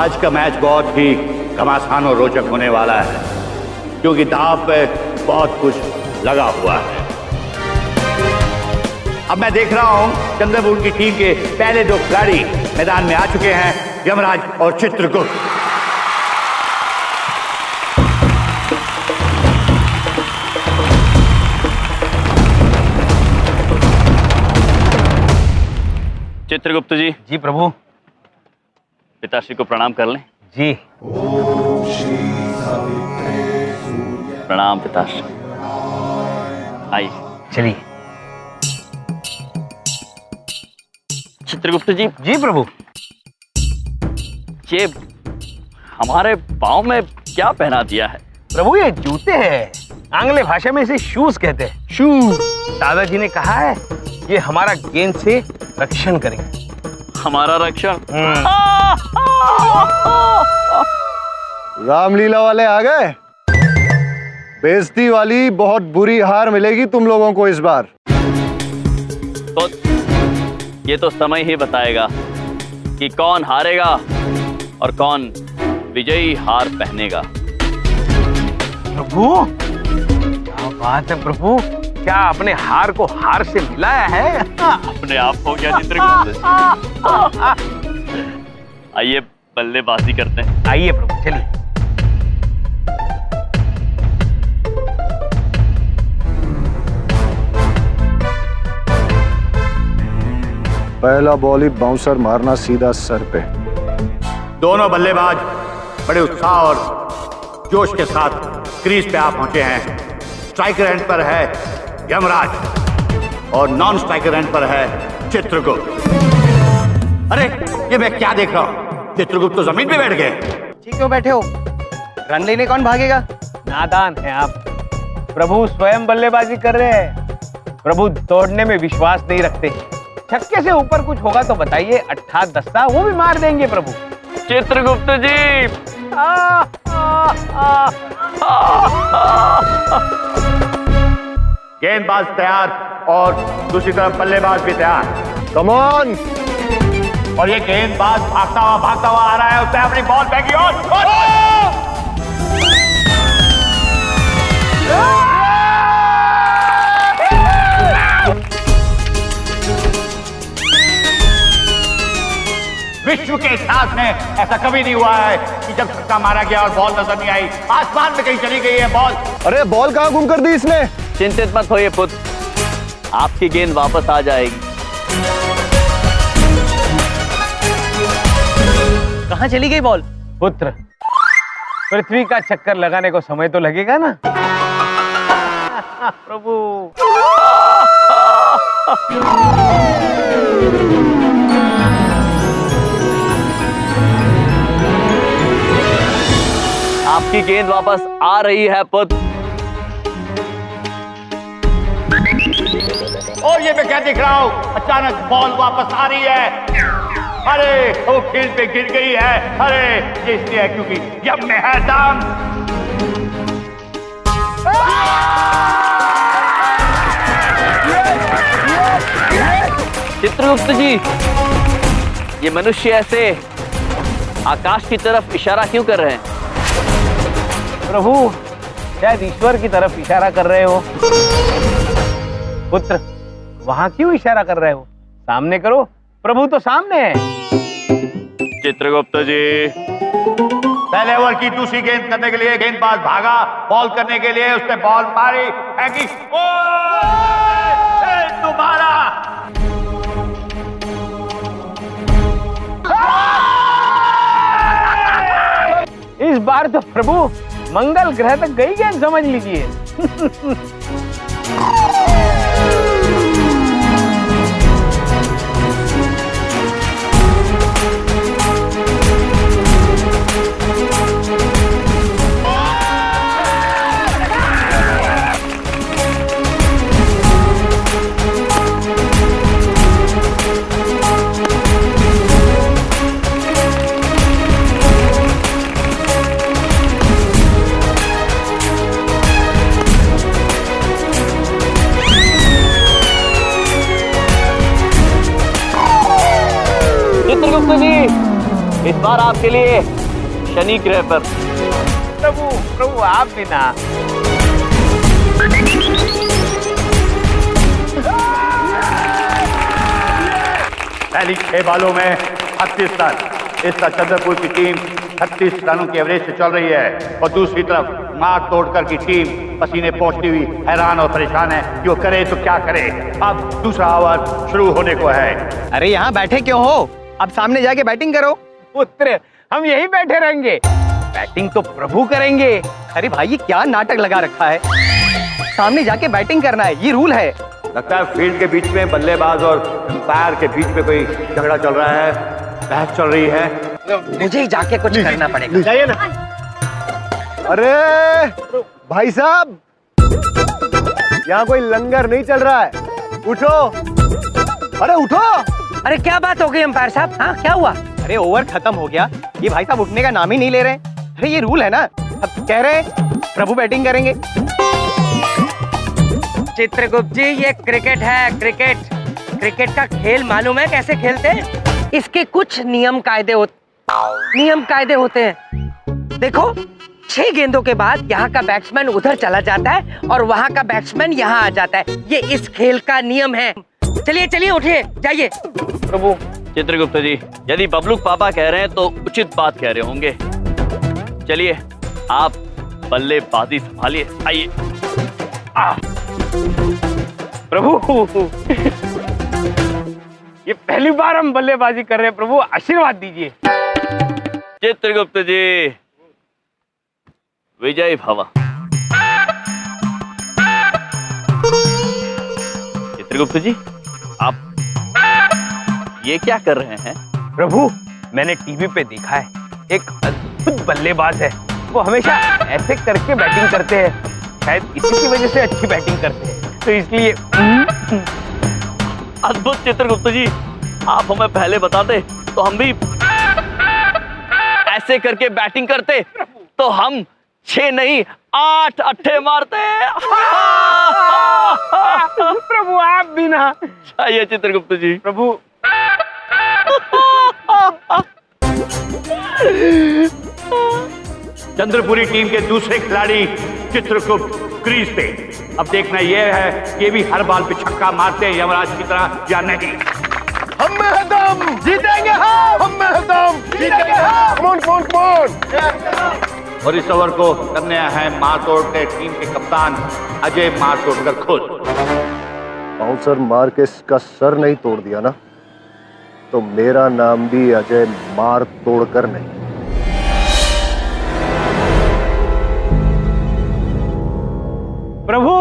आज का मैच बहुत ही घमासान और रोचक होने वाला है, क्योंकि दांव पे बहुत कुछ लगा हुआ है। अब मैं देख रहा हूं चंद्रपुर की टीम के पहले दो खिलाड़ी मैदान में आ चुके हैं, यमराज और चित्रगुप्त। चित्रगुप्त जी। जी प्रभु। पिताश्री को प्रणाम कर लें। जी। प्रणाम पिताश्री। आइए चलिए। चित्रगुप्त जी। जी प्रभु। ये हमारे पाँव में क्या पहना दिया है? प्रभु ये जूते हैं, आंग्ल भाषा में इसे शूज कहते हैं। शूज। दादाजी ने कहा है ये हमारा गेंद से रक्षण करेंगे। हमारा रक्षण? रामलीला वाले आ गए। बेइज्जती वाली बहुत बुरी हार मिलेगी तुम लोगों को इस बार। तो ये तो समय ही बताएगा कि कौन हारेगा और कौन विजयी हार पहनेगा। प्रभु क्या बात है प्रभु, क्या अपने हार को हार से मिलाया है? अपने आप हो गया चित्रगुप्त। आइए बल्लेबाजी करते हैं। आइए प्रभु चलिए। पहला बॉल ही बाउंसर मारना सीधा सर पे। दोनों बल्लेबाज बड़े उत्साह और जोश के साथ क्रीज पे आ पहुंचे हैं। स्ट्राइकर एंड पर है यमराज और नॉन स्ट्राइकर एंड पर है चित्रगुप्त। अरे ये मैं क्या देख रहा हूं, चित्रगुप्त तो जमीन पे बैठ गए। ठीक क्यों बैठे हो? रन लेने कौन भागेगा? नादान है आप। प्रभु स्वयं बल्लेबाजी कर रहे हैं। प्रभु दौड़ने में विश्वास नहीं रखते। छक्के से ऊपर कुछ होगा तो बताइए, अट्ठा दस्ता वो भी मार देंगे प्रभु। चित्रगुप्त जी। गेंदबाज तैयार और दूसरी तरफ बल्लेबाज भी तैयार। Come on. और ये गेंदबाज भागता हुआ आ रहा है, उसने अपनी बॉल फेंकी और विश्व के इतिहास में ऐसा कभी नहीं हुआ है कि जब छक्का मारा गया और बॉल नजर नहीं आई, आसमान में कहीं चली गई है बॉल। अरे बॉल कहाँ गुम कर दी इसने? चिंतित मत होइए पुत्र, आपकी गेंद वापस आ जाएगी। कहाँ चली गई बॉल? पुत्र पृथ्वी का चक्कर लगाने को समय तो लगेगा ना। प्रभु। आपकी गेंद वापस आ रही है पुत्र। और ये मैं क्या देख रहा हूं, अचानक बॉल वापस आ रही है। अरे वो फील्ड पे गिर गई है। अरे ये इसलिए है क्योंकि यम में है दम। चित्रगुप्त जी, ये मनुष्य ऐसे आकाश की तरफ इशारा क्यों कर रहे हैं? प्रभु शायद ईश्वर की तरफ इशारा कर रहे हो। पुत्र वहां क्यों इशारा कर रहे हो? सामने करो, प्रभु तो सामने है। चित्रगुप्त जी। पहले ओवर की दूसरी गेंद करने के लिए गेंदबाज भागा, बॉल करने के लिए उसने बॉल मारी, फेंकी, दोबारा। इस बार तो प्रभु मंगल ग्रह तक गई गेंद, समझ लीजिए। इस बार आपके लिए शनि ग्रह पर। प्रभु प्रभु आप भी ना। पहली 6 बॉलों में 36 रन। इस तरह चंद्रपुर की टीम 36 रनों की एवरेज से चल रही है और दूसरी तरफ मार तोड़कर की टीम पसीने पोंछती हुई हैरान और परेशान है कि वो करे तो क्या करे। अब दूसरा ओवर शुरू होने को है। अरे यहाँ बैठे क्यों हो? अब सामने जाके बैटिंग करो। पुत्र हम यही बैठे रहेंगे, बैटिंग तो प्रभु करेंगे। अरे भाई ये क्या नाटक लगा रखा है? सामने जाके बैटिंग करना है, ये रूल है। लगता है फील्ड के बीच में बल्लेबाज और अंपायर के बीच में कोई झगड़ा चल रहा है, बहस चल रही है। मुझे ही जाके कुछ करना पड़ेगा। जाइए ना। अरे भाई साहब, यहाँ कोई लंगर नहीं चल रहा है, उठो। अरे उठो। अरे क्या बात हो गई अंपायर साहब? हाँ क्या हुआ? अरे ओवर खत्म हो गया, ये भाई साहब उठने का नाम ही नहीं ले रहे। अरे ये रूल है ना, अब कह रहे प्रभु बैटिंग करेंगे। चित्रगुप्त जी ये क्रिकेट है, क्रिकेट। क्रिकेट का खेल मालूम है कैसे खेलते हैं? इसके कुछ नियम कायदे होते हैं। देखो 6 गेंदों के बाद यहाँ का बैट्समैन उधर चला जाता है और वहाँ का बैट्समैन यहाँ आ जाता है। ये इस खेल का नियम है। चलिए चलिए उठिए, जाइए। प्रभु चित्रगुप्त जी, यदि बबलू पापा कह रहे हैं तो उचित बात कह रहे होंगे। चलिए आप बल्लेबाजी संभालिए, आइए। प्रभु ये पहली बार हम बल्लेबाजी कर रहे हैं, प्रभु आशीर्वाद दीजिए। चित्रगुप्त जी विजय भव। चित्रगुप्त जी आप ये क्या कर रहे हैं? प्रभु मैंने टीवी पे देखा है, एक अद्भुत बल्लेबाज है, वो हमेशा ऐसे करके बैटिंग करते हैं। शायद इसी की वजह से अच्छी बैटिंग करते हैं, तो इसलिए। अद्भुत चित्रगुप्त जी, आप हमें पहले बताते तो हम भी ऐसे करके बैटिंग करते, तो हम 6 नहीं 8 अट्ठे मारते। प्रभु आप भी ना। आइए चित्रगुप्त जी। प्रभु चंद्रपुरी टीम के दूसरे खिलाड़ी चित्रगुप्त क्रीज पे। अब देखना यह है कि ये भी हर बॉल पे छक्का मारते हैं यमराज की तरह या नहीं। हम में है दम, जीतेंगे हम में है दम, जीतेंगे हम। Come on come on. और इस ओवर को करने हैं मारतोड़ के टीम के कप्तान अजय मारतोड़कर खुद। बाउंसर मार के इसका सर नहीं तोड़ दिया ना, तो मेरा नाम भी अजय मार तोड़कर नहीं। प्रभु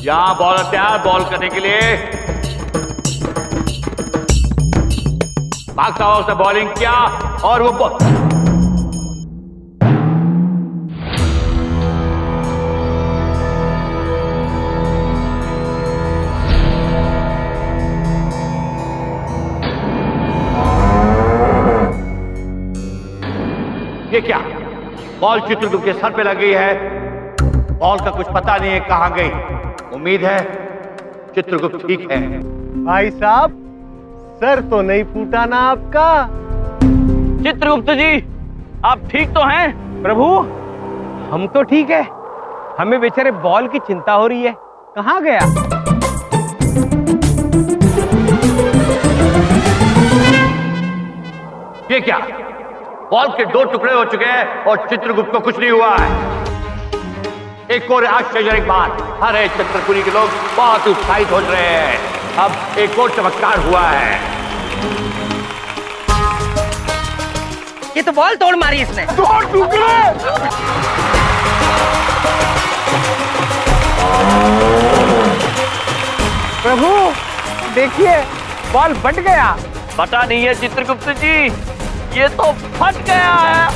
यहाँ बॉलर तैयार बॉल करने के लिए। भागता हुआ उसने बॉलिंग किया और वो ये क्या, बॉल चित्रगुप्त के सर पे लग गई है। बॉल का कुछ पता नहीं है कहां गई। उम्मीद है चित्रगुप्त ठीक है। भाई साहब सर तो नहीं फूटा ना आपका? चित्रगुप्त जी आप ठीक तो हैं? प्रभु हम तो ठीक है, हमें बेचारे बॉल की चिंता हो रही है, कहाँ गया? ये क्या, बॉल के 2 टुकड़े हो चुके हैं और चित्रगुप्त को कुछ नहीं हुआ है। एक और आश्चर्यजनक बात, हरे चित्रपुरी के लोग बहुत उत्साहित हो रहे हैं। अब एक और चमत्कार हुआ है। ये तो बॉल तोड़ मारी इसने। 2 टुकड़े। प्रभु देखिए बॉल बट गया। पता नहीं है चित्रगुप्त जी, ये तो फट गया है।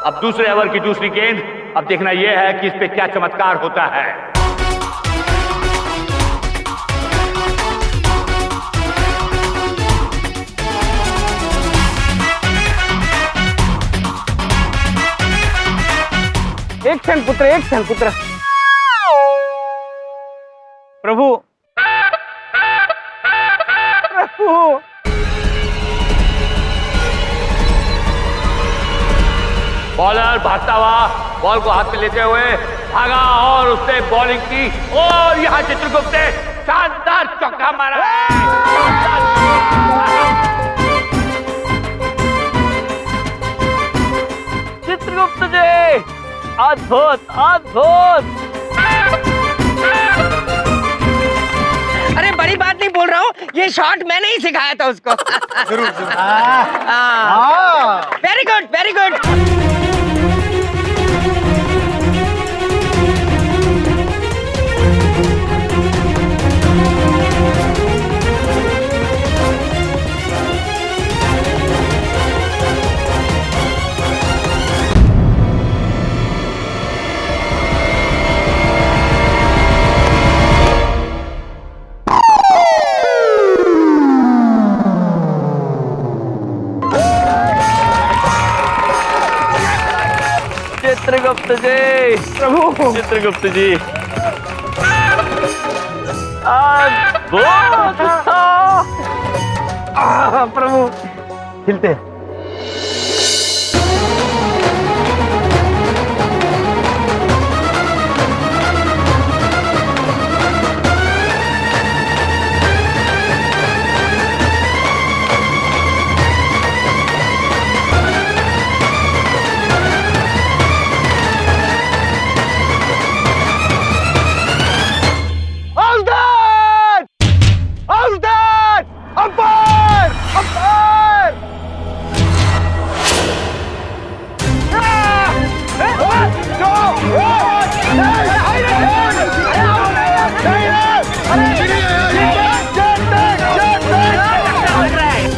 अब दूसरे ओवर की दूसरी गेंद। अब देखना यह है कि इस पे क्या चमत्कार होता है। एक क्षण पुत्र, एक क्षण पुत्र। प्रभु, प्रभु। बॉलर भागता हुआ बॉल को हाथ में लेते हुए भागा और उसने बॉलिंग की और यहाँ चित्रगुप्त ने शानदार चौका मारा चित्रगुप्त जी, अद्भुत अद्भुत। अरे बड़ी बात नहीं बोल रहा हूँ, ये शॉट मैंने ही सिखाया था उसको। जरूर जरूर। Very good, very good. Chitragupta ji, प्रभु, चित्रगुप्त जी, अद्भुत था। प्रभु, खिलते।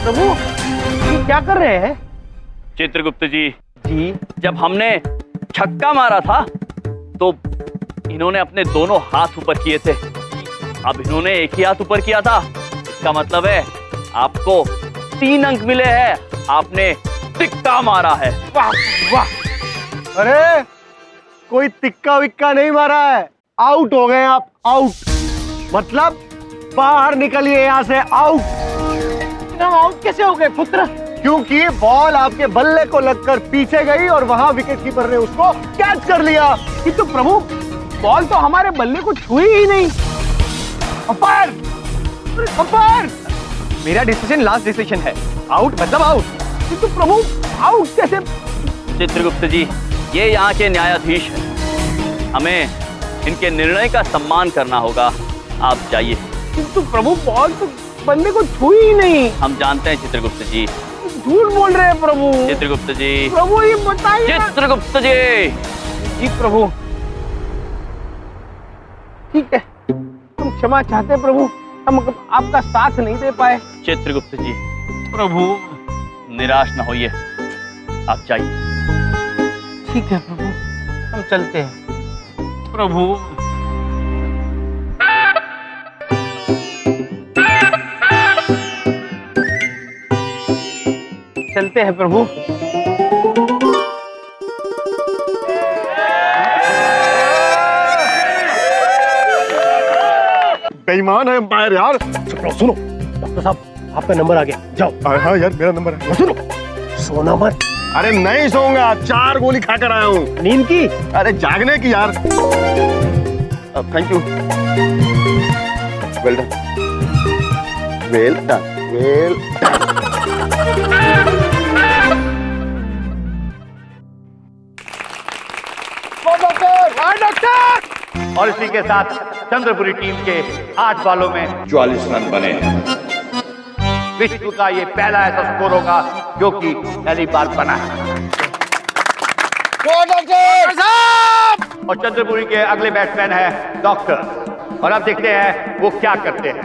प्रभु, ये क्या कर रहे हैं? चित्रगुप्त जी, जी, जब हमने छक्का मारा था तो इन्होंने अपने दोनों हाथ ऊपर किए थे। अब इन्होंने एक ही हाथ ऊपर किया था, इसका मतलब है आपको 3 अंक मिले हैं। आपने तिक्का मारा है। वाह वाह। अरे कोई तिक्का विक्का नहीं मारा है, आउट हो गए आप, आउट। मतलब बाहर निकलिए यहाँ से, आउट। आउट कैसे हो गए पुत्र? क्योंकि बॉल आपके बल्ले को लगकर पीछे गई और वहां विकेट कीपर ने उसको कैच कर लिया। किंतु प्रभु, बॉल तो हमारे बल्ले को छुई ही नहीं। अंपायर, अंपायर, मेरा डिसीजन लास्ट डिसीजन है, आउट मतलब आउट। किंतु प्रभु, आउट कैसे? चित्रगुप्त जी, ये यहाँ के न्यायाधीश हैं, हमें इनके निर्णय का सम्मान करना होगा। आप जाइए। किंतु प्रभु, बॉल तो बल्ले को छुई ही नहीं। हम जानते हैं चित्रगुप्त जी। झूठ बोल रहे हैं प्रभु। चित्रगुप्त जी, प्रभु ये बताइए। चित्रगुप्त जी, जी प्रभु, ठीक है, हम क्षमा चाहते हैं प्रभु, हम आपका साथ नहीं दे पाए। चित्रगुप्त जी, प्रभु, निराश न होइए, आप जाइए। ठीक है प्रभु, हम चलते हैं। प्रभु, चलते हैं प्रभु। बेईमान है अंपायर यार। सुनो डॉक्टर साहब, आपका नंबर आ गया, जाओ। हाँ यार, मेरा नंबर है। सुनो, सोना मत। अरे नहीं सोऊंगा, 4 गोली खाकर आया हूँ। नींद की? अरे जागने की यार। Thank you. Well done, well done, well done. Doctor! और इसी के साथ चंद्रपुरी टीम के 8 बॉलों में 44 रन बने हैं। विश्व का ये पहला ऐसा स्कोर होगा जो कि पहली बार बना है। और चंद्रपुरी के अगले बैट्समैन है डॉक्टर, और अब देखते हैं वो क्या करते हैं।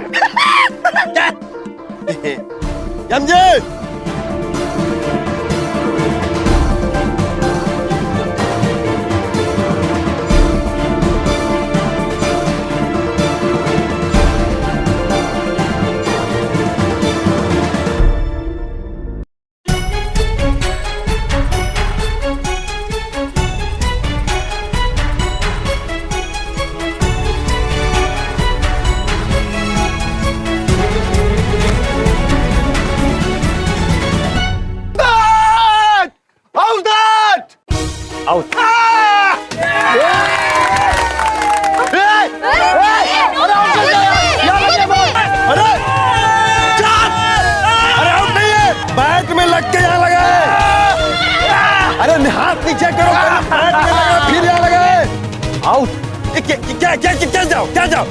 क्या जाओ?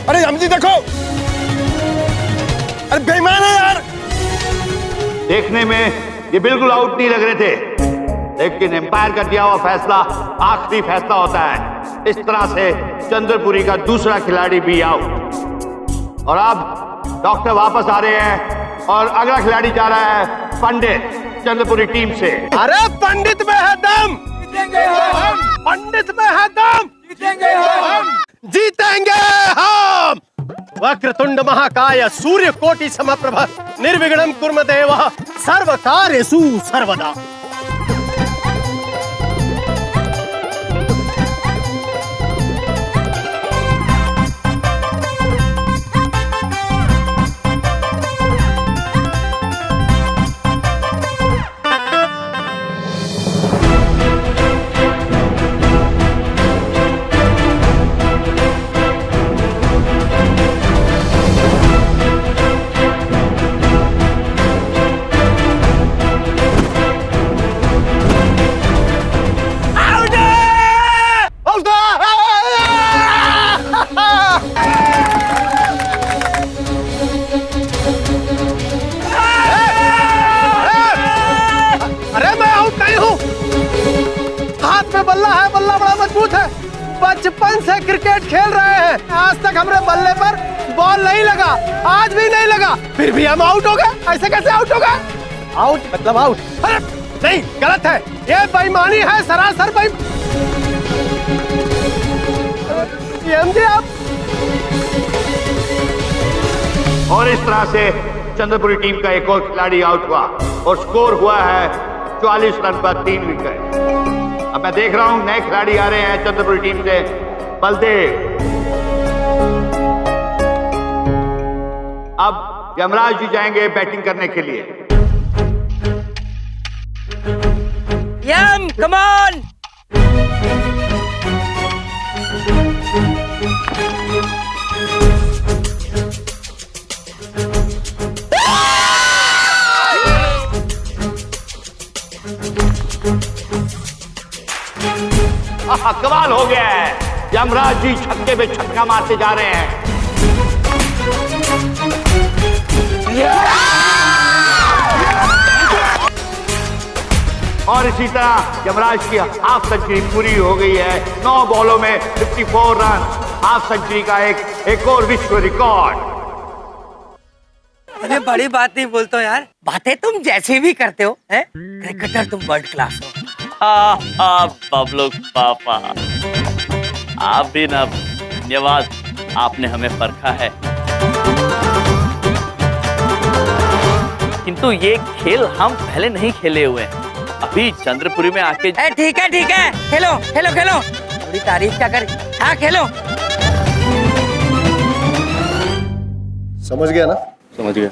अरे हम जी देखो, अरे बेईमान है यार। देखने में ये बिल्कुल आउट नहीं लग रहे थे, लेकिन एम्पायर का दिया हुआ फैसला आखिरी फैसला होता है। इस तरह से चंद्रपुरी का दूसरा खिलाड़ी भी आउट। और अब डॉक्टर वापस आ रहे हैं और अगला खिलाड़ी जा रहा है पंडित चंद्रपुरी टीम से। अरे पंडित में है दम, पंडित में है दम, जीतेंगे हम। वक्रतुंड महाकाय सूर्यकोटि समप्रभ निर्विघ्नं कुर्मदेव सर्वकार्येषु सर्वदा। बचपन से क्रिकेट खेल रहे हैं, आज तक हमारे बल्ले पर बॉल नहीं लगा, आज भी नहीं लगा, फिर भी हम आउट हो गए। ऐसे कैसे आउट हो गए? आउट मतलब आउट? अरे नहीं, गलत है, ये बेईमानी है, सरासर बेईमानी। आप और इस तरह से चंद्रपुरी टीम का एक और खिलाड़ी आउट हुआ और स्कोर हुआ है 44 रन पर 3 विकेट। अब मैं देख रहा हूं नए खिलाड़ी आ रहे हैं चंद्रपुरी टीम से, बलदेव। अब यमराज जी जाएंगे बैटिंग करने के लिए। यम कम ऑन। कमाल हो गया है, यमराज जी छक्के पे छक्का मारते जा रहे हैं। और इसी तरह यमराज की हाफ सेंचुरी पूरी हो गई है। 9 बॉलों में 54 रन, हाफ सेंचुरी का एक और विश्व रिकॉर्ड। अरे बड़ी बात नहीं बोलते हो यार, बातें तुम जैसे भी करते हो, हैं? क्रिकेटर तुम वर्ल्ड क्लास हो। बबलू पापा, आप भी ना, धन्यवाद, आपने हमें परखा है। किंतु ये खेल हम पहले नहीं खेले हुए हैं, अभी चंद्रपुरी में आके। ठीक है, खेलो खेलो खेलो, थोड़ी तारीफ क्या कर। हाँ खेलो। समझ गया ना? समझ गया।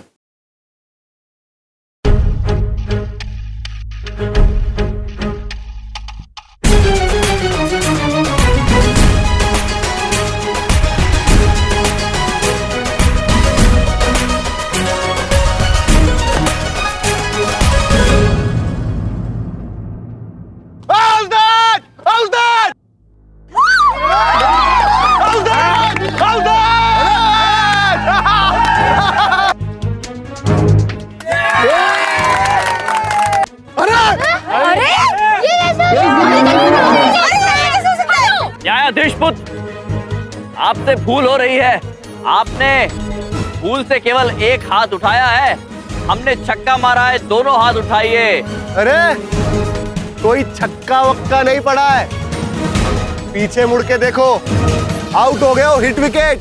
न्यायाधीश पुत्र, आपसे भूल हो रही है। आपने भूल से केवल एक हाथ उठाया है, हमने छक्का मारा है, दोनों हाथ उठाइए। अरे कोई छक्का वक्का नहीं पड़ा है, पीछे मुड़ के देखो, आउट हो गए हो, हिट विकेट।